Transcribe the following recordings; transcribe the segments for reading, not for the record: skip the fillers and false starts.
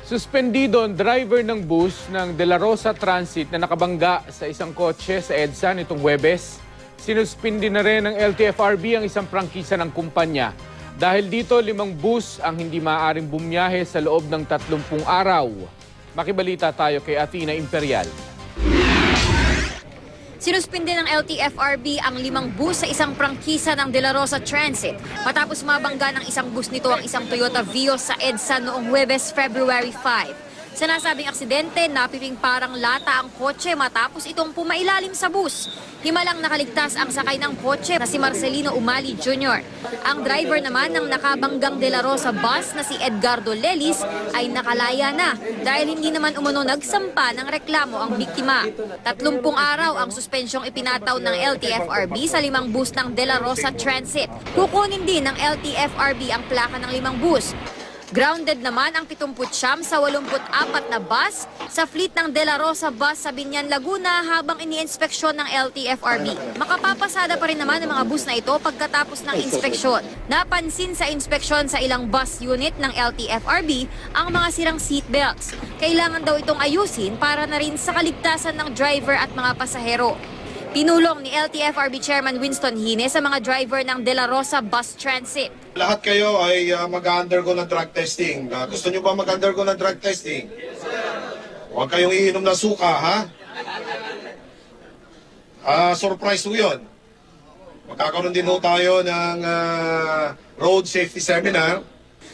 Suspendido ang driver ng bus ng De La Rosa Transit na nakabangga sa isang kotse sa EDSA nitong Huwebes. Sinuspindi na rin ng LTFRB ang isang prangkisa ng kumpanya. Dahil dito, 5 bus ang hindi maaaring bumiyahe sa loob ng 30 araw. Makibalita tayo kay Athena Imperial. Sinuspindi ng LTFRB ang 5 bus sa isang prangkisa ng De La Rosa Transit matapos mabangga ng isang bus nito ang isang Toyota Vios sa EDSA noong Huwebes, February 5. Sa nasabing aksidente, napiping parang lata ang kotse matapos itong pumailalim sa bus. Himalang nakaligtas ang sakay ng kotse na si Marcelino Umali Jr. Ang driver naman ng nakabanggang De La Rosa bus na si Edgardo Lelis ay nakalaya na dahil hindi naman umano nagsampa ng reklamo ang biktima. 30 araw ang suspensyong ipinataw ng LTFRB sa 5 bus ng De La Rosa Transit. Kukunin din ng LTFRB ang plaka ng 5 bus. Grounded naman ang 79 sa 84 na bus sa fleet ng De La Rosa bus sa Binyan, Laguna habang iniinspeksyon ng LTFRB. Makapapasada pa rin naman ang mga bus na ito pagkatapos ng inspeksyon. Napansin sa inspeksyon sa ilang bus unit ng LTFRB ang mga sirang seatbelts. Kailangan daw itong ayusin para na rin sa kaligtasan ng driver at mga pasahero. Pinulong ni LTFRB Chairman Winston Hines sa mga driver ng De La Rosa Bus Transit. Lahat kayo ay mag-undergo ng drug testing. Gusto nyo ba mag-undergo ng drug testing? Huwag kayong iinom ng suka, ha? Surprise po yun. Magkakaroon din ho tayo ng road safety seminar.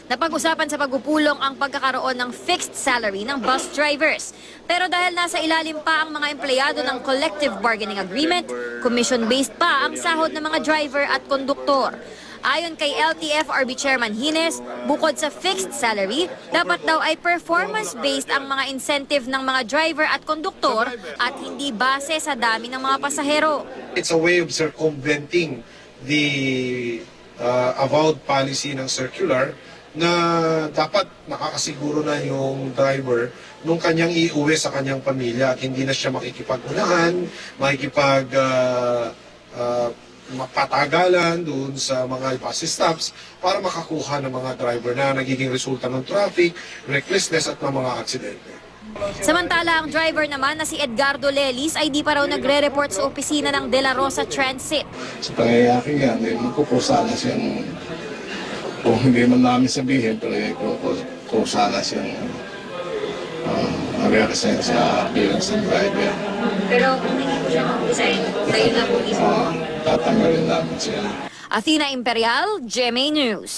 Napag-usapan sa pagpupulong ang pagkakaroon ng fixed salary ng bus drivers. Pero dahil nasa ilalim pa ang mga empleyado ng collective bargaining agreement, commission-based pa ang sahod ng mga driver at konduktor. Ayon kay LTFRB Chairman Hines, bukod sa fixed salary, dapat daw ay performance-based ang mga incentive ng mga driver at konduktor at hindi base sa dami ng mga pasahero. It's a way of circumventing the avowed policy ng circular na dapat nakakasiguro na yung driver nung kanyang iuwi sa kanyang pamilya at hindi na siya makikipagulahan, mapatagalan doon sa mga bus stops para makakuha ng mga driver na nagiging resulta ng traffic, recklessness at ng mga aksidente. Samantala, ang driver naman na si Edgardo Lelis ay di pa raw nagre-report sa opisina ng De La Rosa Transit. Sa pangyayari yan, magkukusala siyang, kung hindi man namin sabihin, pero magkukusala siyang mag-represent sa appearance ng driver. Pero kung hindi po siya mag-design, kayo na po mismo. Tatanggalin namin siya. Athena Imperial, GMA News.